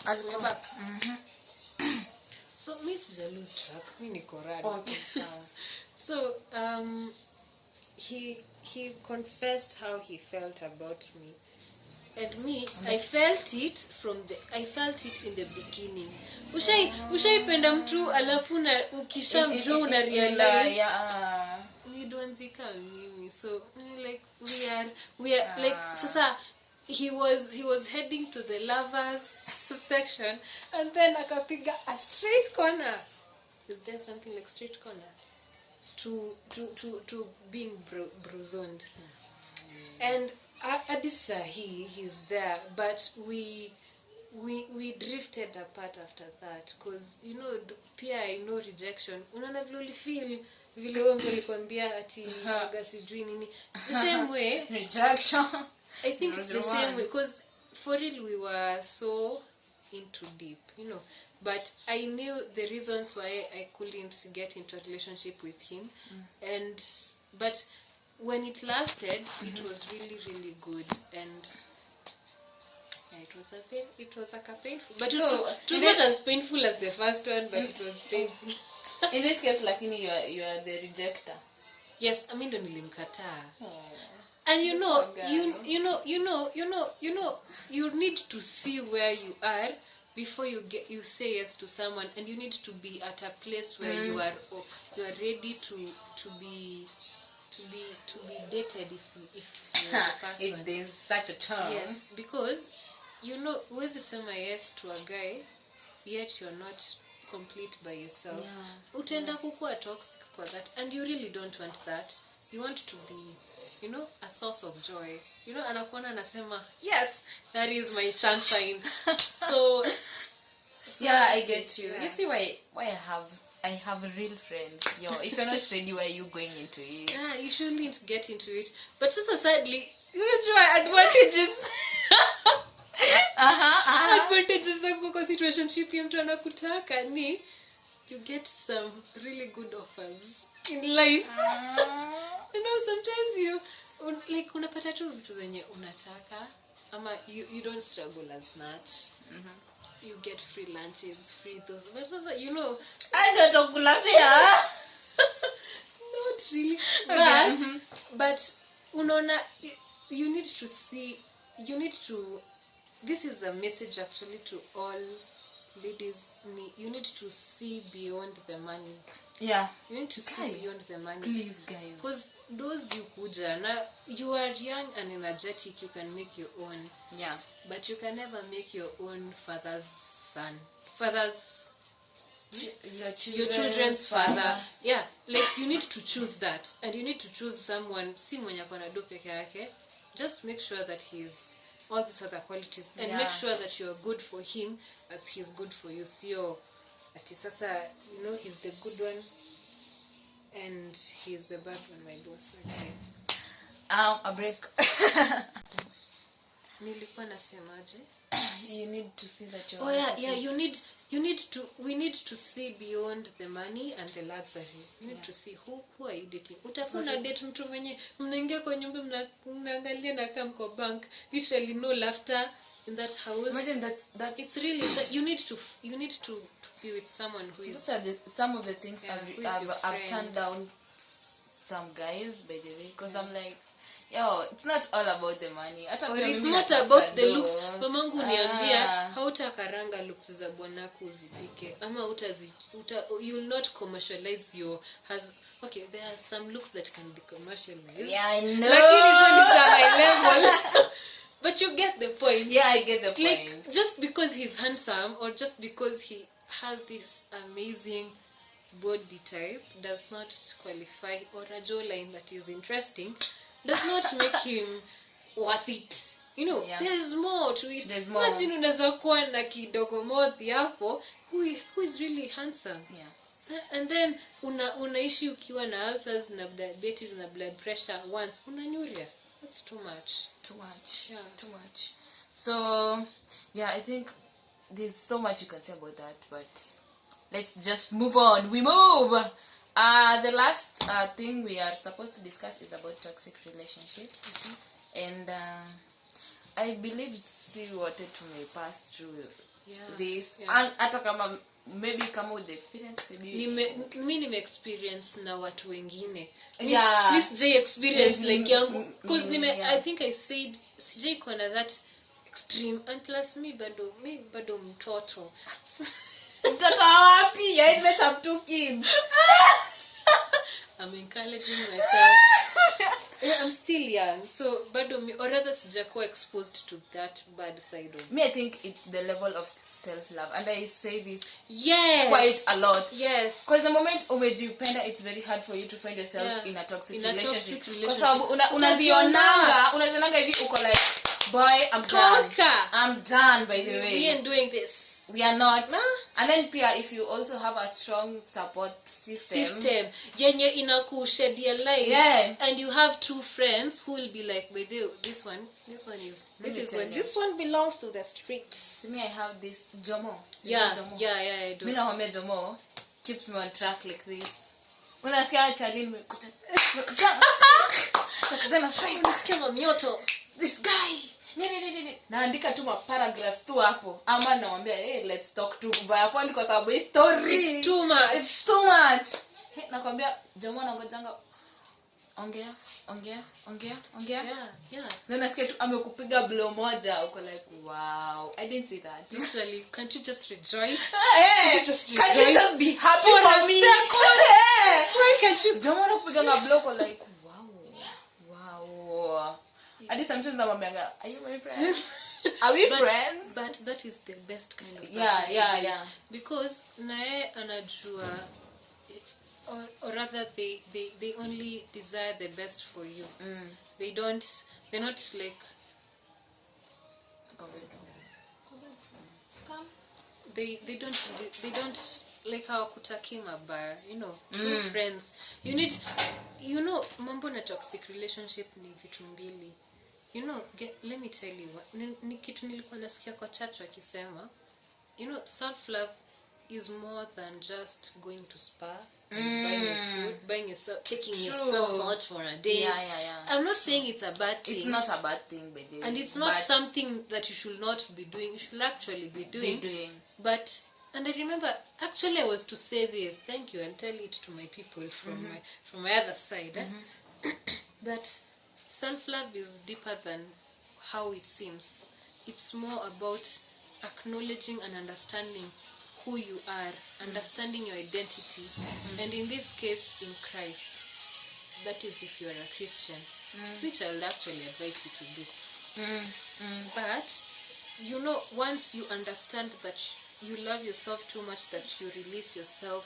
We're back. So me sija lose track. Me niko rada. Okay, sawa. So he confessed how he felt about me. And me, I felt it in the beginning. Ushaipenda mtu alafu na ukishamjua una realize nidonzika mimi. So like we are like sasa he was heading to the lovers section and then akapiga a straight corner. Is there something like straight corner to being brozoned? And Adisa he's there, but we drifted apart after that because pia I know rejection. Unaona vile feel vile wewe nilikwambia ati aga sijui nini. The same way rejection. I think it's the same way because for real we were so into deep, but I knew the reasons why I couldn't get into a relationship with him. But when it lasted, it was really, really good, and it was like a painful, but it was not as painful as the first one, but it was painful. In this case, lakini you are the rejecter. Yes, I mean, ndo nilimkataa. And you need to see where you are before you say yes to someone, and you need to be at a place where you are ready to be dated if you're a person. If there's such a term. Yes, because huwezi sema yes to a guy yet you're not complete by yourself. Utaenda kukua toxic for that, and you really don't want that. You want to be a source of joy. Anakuona anasema yes, that is my sunshine. So yeah, I get you. You see why I have real friends. If you're not ready, why are you going into it? Yeah, you shouldn't get into it. But sadly, try advantages. Advantages of situationship ya mtu anakutaka ni you get some really good offers in life. Sometimes you like unapata tu vitu zenye unataka ama you don't struggle as much. You get free lunches, free those. But I don't know kulavia. Not really. But unaona, you need to this is a message actually to all ladies. You need to see beyond the money. Yeah. You need to see beyond the money. Please, guys. Because those you kuja, now you are young and energetic, you can make your own. Yeah. But you can never make your own father's son. Your children's father. Yeah. Like you need to choose that. And you need to choose someone, si mwenye akona do peke yake. Just make sure that he's all these other qualities. And make sure that you're good for him as he's good for you. So, ati sasa, he's the good one. And he's the bad one, my boss. Okay. A break. Nilikuwa nasemaje? You need to see that you're we need to see beyond the money and the luxury. You need to see who are you dating. Utafuna date mtu mwenye mnaingia kwa nyumba mnaangalia na kama kwa bank, literally no laughter in that house. Imagine that's it's really that you need to be with someone who is. Those are some of the things I've turned down some guys, by the way, because I'm like, it's not all about the money. It's not about the looks. Mamangu niambia hautakaranga looks za bwanako uzipike ama you'll not commercialize your okay, there are some looks that can be commercialized. Yeah, I know. Like it is on its high level. But you get the point. Yeah, I get the point. Like just because he's handsome or just because he has this amazing body type does not qualify, or a jawline that is interesting does not make him worth it. There's more to it. There's more. Imagine unaweza kuwa na kidogo mothi hapo who is really handsome. Yeah. And then unaishi ukiwa na ulcers na diabetes na blood pressure once unanyuria. That's too much. Yeah. Too much. So, yeah, I think there's so much you can say about that, but let's just move on. We move. The last thing we are supposed to discuss is about toxic relationships. And I believe si wote tume pass through this. And hata kama maybe kama uja experience, maybe nime experience na watu wengine. This J experience like yangu, because I think I said sijai kona that extreme, and plus me bado mtoto. Mtoto wapi? I met up 2 kids. I'm encouraging myself. I'm still young, so bado me, or rather sijakuwa exposed to that bad side of me. I think it's the level of self-love, and I say this quite a lot. Yes, because the moment umejipenda, it's very hard for you to find yourself in a toxic relationship. Kwa sababu unazionanga hivi uko like, boy, I'm done by the way. We ain't doing this. We are not. And then pia, if you also have a strong support system yenye inakushedia light, and you have 2 friends who will be like, this one belongs to the streets. To me, I have this Jomo. Yeah, I do. Me na home Jomo keeps me on track like this. Unasikia Charlene kama mioto, this guy naandika tu paragraphs tu hapo, ama naambia let's talk to via phone kwa sababu hii story it's too much. Nakwambia Jomo nangojanga ongea. Then nasikia tu amekupiga blow moja, uko like, wow, I didn't see that. Literally, can't you just rejoice? Can't you just be happy for me? Why can't you? Jomo nakupiga blow, uko like, wow. At least sometimes namwambia, are you my friend? Are we friends? But that is the best kind of person. Yeah. Because nae anajua, or rather they only desire the best for you. They're not like they don't like hawakutaki mabaya, true friends. You need, mambo na toxic relationship ni vitu mbili. Let me tell you what, ni kitu nilikuwa nasikia kwa church wakisema, self love is more than just going to spa and buying yourself, taking yourself out for a date. Yeah. I'm not saying it's a bad thing. It's not a bad thing, baby. And it's not something that you should not be doing. You should actually be doing. But, and I remember, actually I was to say this, thank you, and tell it to my people from my other side, that self-love is deeper than how it seems. It's more about acknowledging and understanding who you are, understanding your identity, and in this case, in Christ. That is if you are a Christian, which I would actually advise you to do. But, once you understand that you love yourself too much, that you release yourself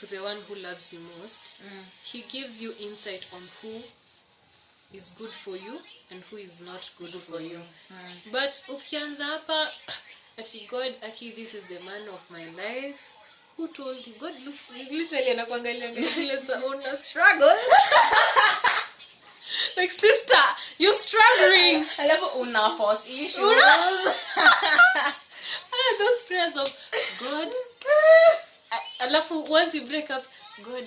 to the one who loves you most, he gives you insight on who is good for you and who is not good for you. But ukianza hapa ati God, this is the man of my life, who told you? God looks literally anakuangalia vile una struggle. Like, sister, you're struggling. I love una force issues. Those prayers of God. Once you break up, God,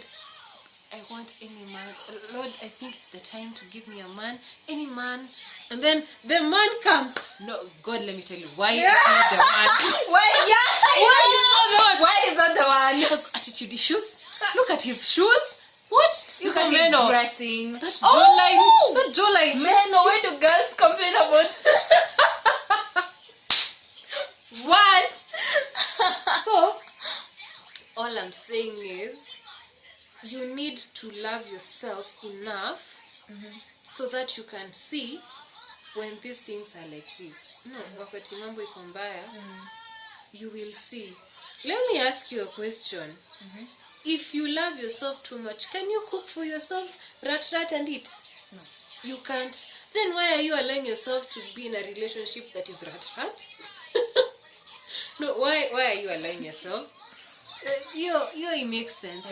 I want any man. Lord, I think it's the time to give me a man. Any man. And then the man comes. No, God, let me tell you why it's not the one. Why is not the one? He has attitude issues. Look at his shoes. What? Look at his dressing. That jawline. That jawline. Man, no way do girls complain about. What? So, all I'm saying is, you need to love yourself enough so that you can see when these things are like this. Wakati mambo iko mbaya, you will see. Let me ask you a question. If you love yourself too much, can you cook for yourself, rat and eat? No. You can't. Then why are you allowing yourself to be in a relationship that is rat? No, why are you allowing yourself? It makes sense.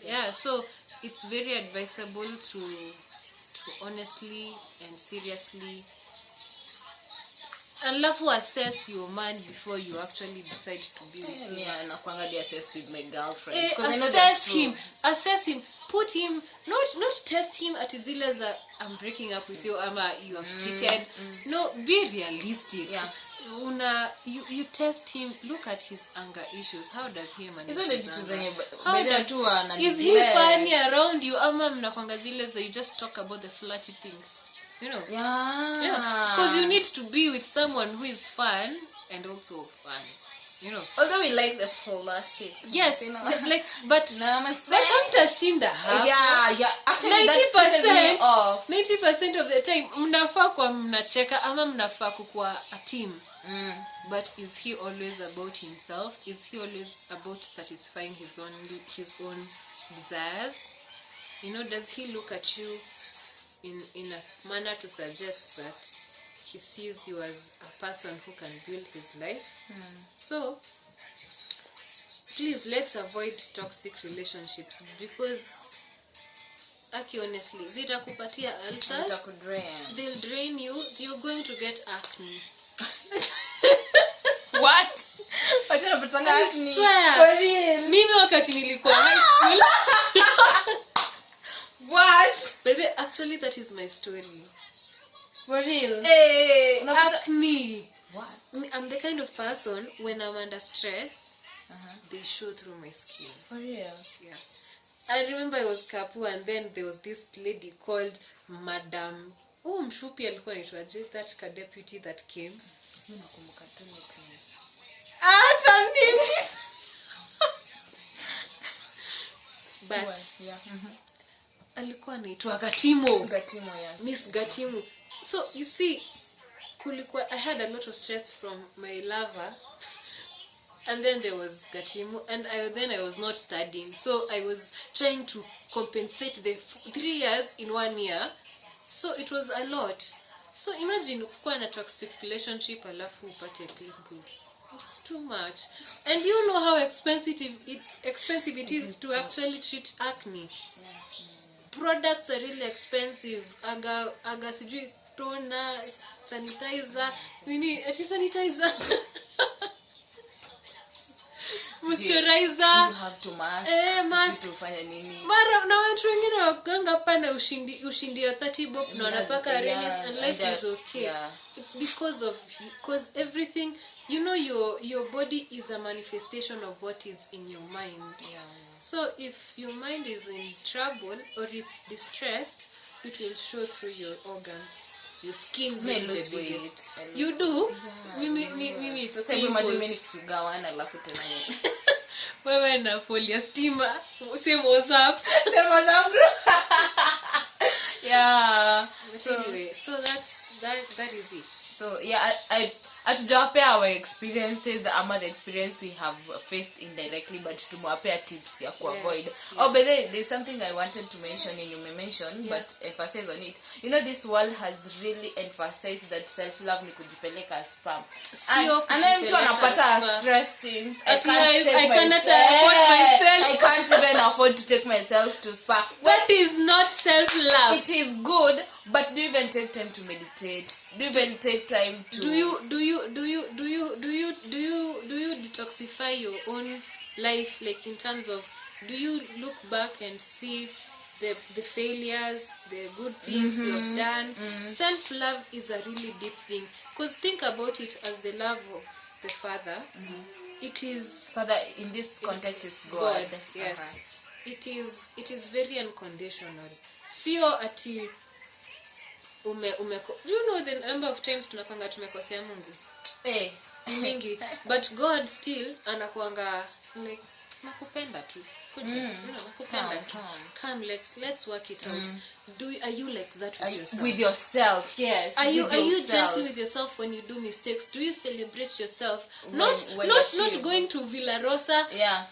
Yeah, so it's very advisable to honestly and seriously alafu assess your man before you actually decide to be with him. Yeah, nakwanga di assess with my girlfriend. Assess him. Put him, not test him at zile za I'm breaking up with you, ama you have cheated. No, be realistic. Yeah. you test him, look at his anger issues. How does he manage Hizo ni his vitu anger? zenye How bedha does- tu ana is he neglect. funny around you ama mnakwanga zile so you just talk about the flirty things, you know? Yeah. Because you need to be with someone who is fun and also fun, you know? Although we like the flirty. Yes, You know? like, but No, I'm saying. but hamtashinda hapo. Yeah. Actually, that pisses me off. 90% of the time mnafaa kwa mnacheka ama mnafaa kukuwa a team. But is he always about himself? Is he always about satisfying his own desires? You know, does he look at you in a manner to suggest that he sees you as a person who can build his life? So please, let's avoid toxic relationships, because honestly, zitakupatia ulcers, Zitakudrain. they'll drain you, you're going to get acne. What? Wacha napatanga acne. Swear. For real. Mimi wakati nilikuwa high school. What? But actually that is my story. For real. Hey, Unapata- acne. What? I'm the kind of person, when I'm under stress, they show through my skin. For real. Yeah. I remember I was Kapu, and then there was this lady called Madam Mshupi alikuwa anaitwa just that deputy that came. Mimi nakumbuka tu ni Hata mimi. But yeah. alikuwa anaitwa Gatimo. Gatimo, yes. Miss Gatimo. So you see, I had a lot of stress from my lover, and then there was Gatimo, and I was not studying, so I was trying to compensate the 3 years in 1 year, so it was a lot. So imagine kuwa na toxic relationship alafu upate pimples. It's too much. And you know how expensive it is to actually treat acne. Products are really expensive. Aga sijui toner, sanitizer, sanitizer. Moisturizer. You have to mask. Mask. Tufanya nini? Mara na watu wengine waganga pana ushindi ya 30 bob na wanapaka Renis, and life is okay. Yeah. It's because everything, you know, your body is a manifestation of what is in your mind. Yeah. So if your mind is in trouble or it's distressed, it will show through your organs. Your skin being the biggest. You do? Mimi it's Sasa imagine mimi pimples. nikigawana alafu tena. Wewe na polyastima. Same WhatsApp. Yeah. But anyway, so that is it. So yeah, I hatujawapea our experiences ama the experience we have faced indirectly, but tumewapea tips ya avoid. Yes, Oh, but there's something I wanted to mention, and you may mention, but emphasize on it. You know, this world has really emphasized that self-love ni kujipeleka spam. And then mtu anapata stress things. I cannot afford myself. I can't even afford to take myself to spa. That is not self-love. It is good, but do you even take time to meditate? Do you even take time to? Do you detoxify your own life, like in terms of, do you look back and see the failures, the good things you have done? Self-love is a really deep thing, because think about it as the love of the Father. It is Father, in this context, is God. Yes. It is very unconditional. Sio ati do you know the number of times tunakwanga tumekosea Mungu? Mingi. But God still anakuanga like nakupenda tu. Nakupenda tu. Come, let's work it out. Are you like that with yourself? With yourself, yes. Are you gentle with yourself when you do mistakes? Do you celebrate yourself? Not going to Villa Rosa. Yeah.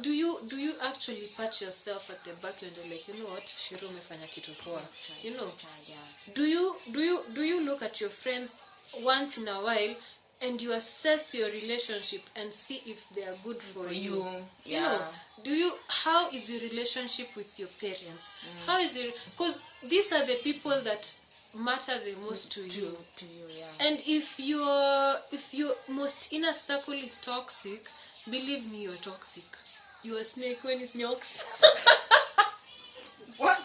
Do you actually pat yourself at the back and like, you know what, Shiro umefanya kitu poa? You know. Do you look at your friends once in a while and you assess your relationship and see if they are good for you? Yeah. You know, how is your relationship with your parents? How is because these are the people that matter the most to you. Yeah. And if your most inner circle is toxic, believe me, you're toxic. You're a snake when it's nyoks. What?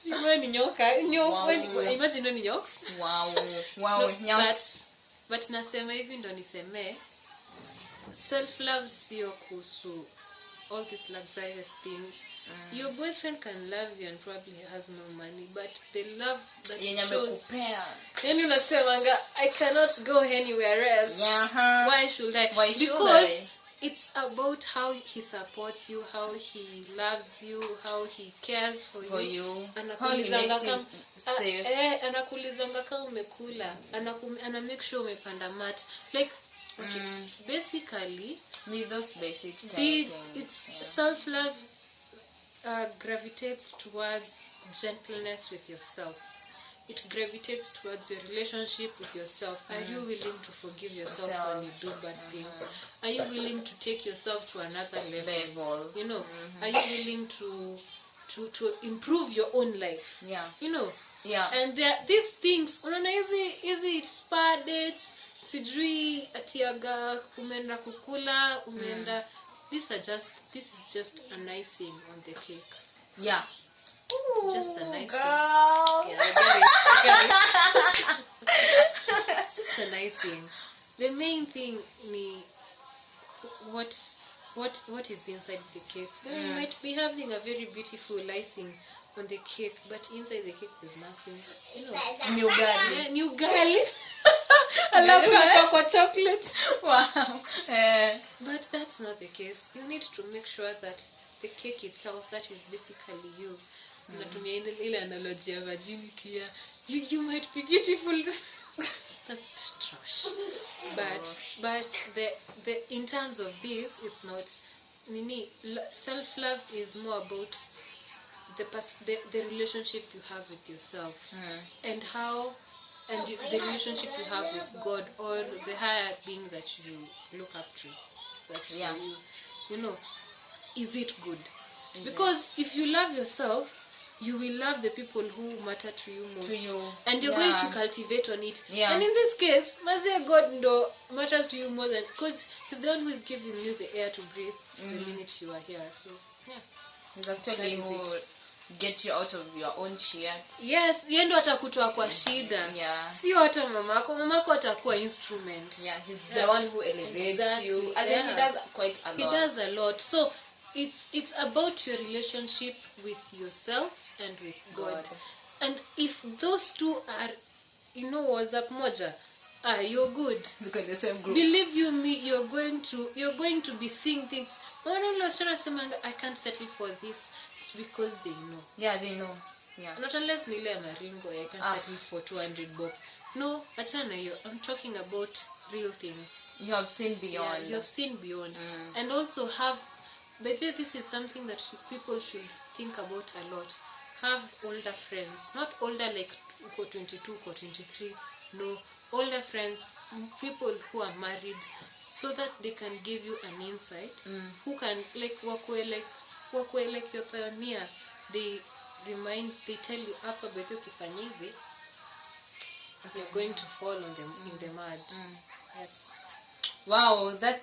You are nyoks. nyoka. Wow. Imagine ni nyoks. Wow. No, Nyoks. but nasema hivi ndo niseme self love sio kuhusu all these luxurious things. Your boyfriend can love you and probably has no money, but the love that Yenye amekupea. Then unasemanga I cannot go anywhere else. Why should I? Because it's about how he supports you, how he loves you, how he cares for you. Anakulizanga kama safe. Anakulizanga kama umekula. Ana make sure umepanda mat. Like okay, basically with those basic things. Self-love gravitates towards gentleness with yourself. It gravitates towards your relationship with yourself. Are you willing to forgive yourself when you do bad things? Are you willing to take yourself to another level? You know, are you willing to improve your own life? Yeah. You know. Yeah. And there these things, unaona hizi spa dates, sijui atiaga umeenda kukula, umeenda this is just an icing on the cake. Yeah. It's just an icing. Girl. Yeah, I get it. It's just an icing. The main thing ni what is inside the cake. You might be having a very beautiful icing on the cake, but inside the cake there's nothing. You know. New girl. I love your chocolate. Wow. But that's not the case. You need to make sure that the cake itself, that is basically you. Natumia ile analogy ya virginity. You might be beautiful. That's trash. But the in terms of this, it's not. Self-love is more about the relationship you have with yourself and how the relationship you have with God or the higher being that you look up to. That you know, is it good? Because if you love yourself, you will love the people who matter to you most. And you're going to cultivate on it. And in this case, Mazi God matters to you more than, because he's the one who is giving you the air to breathe the minute you are here. So he's actually who get you out of your own shit. Yes, yeye ndo atakutoa kwa shida. Sio hata mamako atakuwa instrument. He's the one who elevates you. As in he does quite a lot. He does a lot. So it's about your relationship with yourself and with God. And if those two are, you know, was up moja, you're good. The same group. Believe you me, you're going to be seeing things. I can't settle for this. It's because they know. They know. Not unless nile maringo, I can't settle for 200 bob. No, achana yo. I'm talking about real things. You have seen beyond. You have seen beyond. And also but this is something that people should think about a lot. Have older friends. Not older like 22, 23. No, older friends, people who are married, so that they can give you an insight. Who can walk away like your pioneer. They tell you after beto kifanya hivi, you're going to fall in the mud. Yes. Wow, that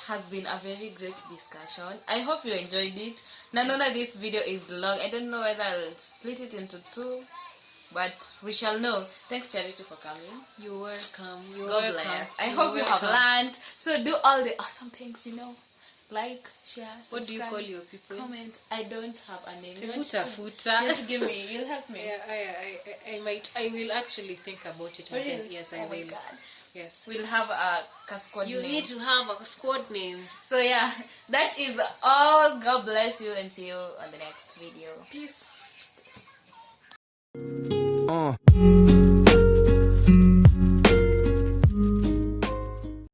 has been a very great discussion. I hope you enjoyed it. Nanona, this video is long. I don't know whether I'll split it into two, but we shall know. Thanks, Charity, for coming. You're welcome. God bless. I hope you have learned. So do all the awesome things, you know. Like, share, subscribe. What do you call your people? Comment. I don't have a name. Just give me. You'll help me. I will actually think about it again. Yes, I will. My God. Yes. We'll have a squad name. You need to have a squad name. So that is all. God bless you and see you on the next video. Peace.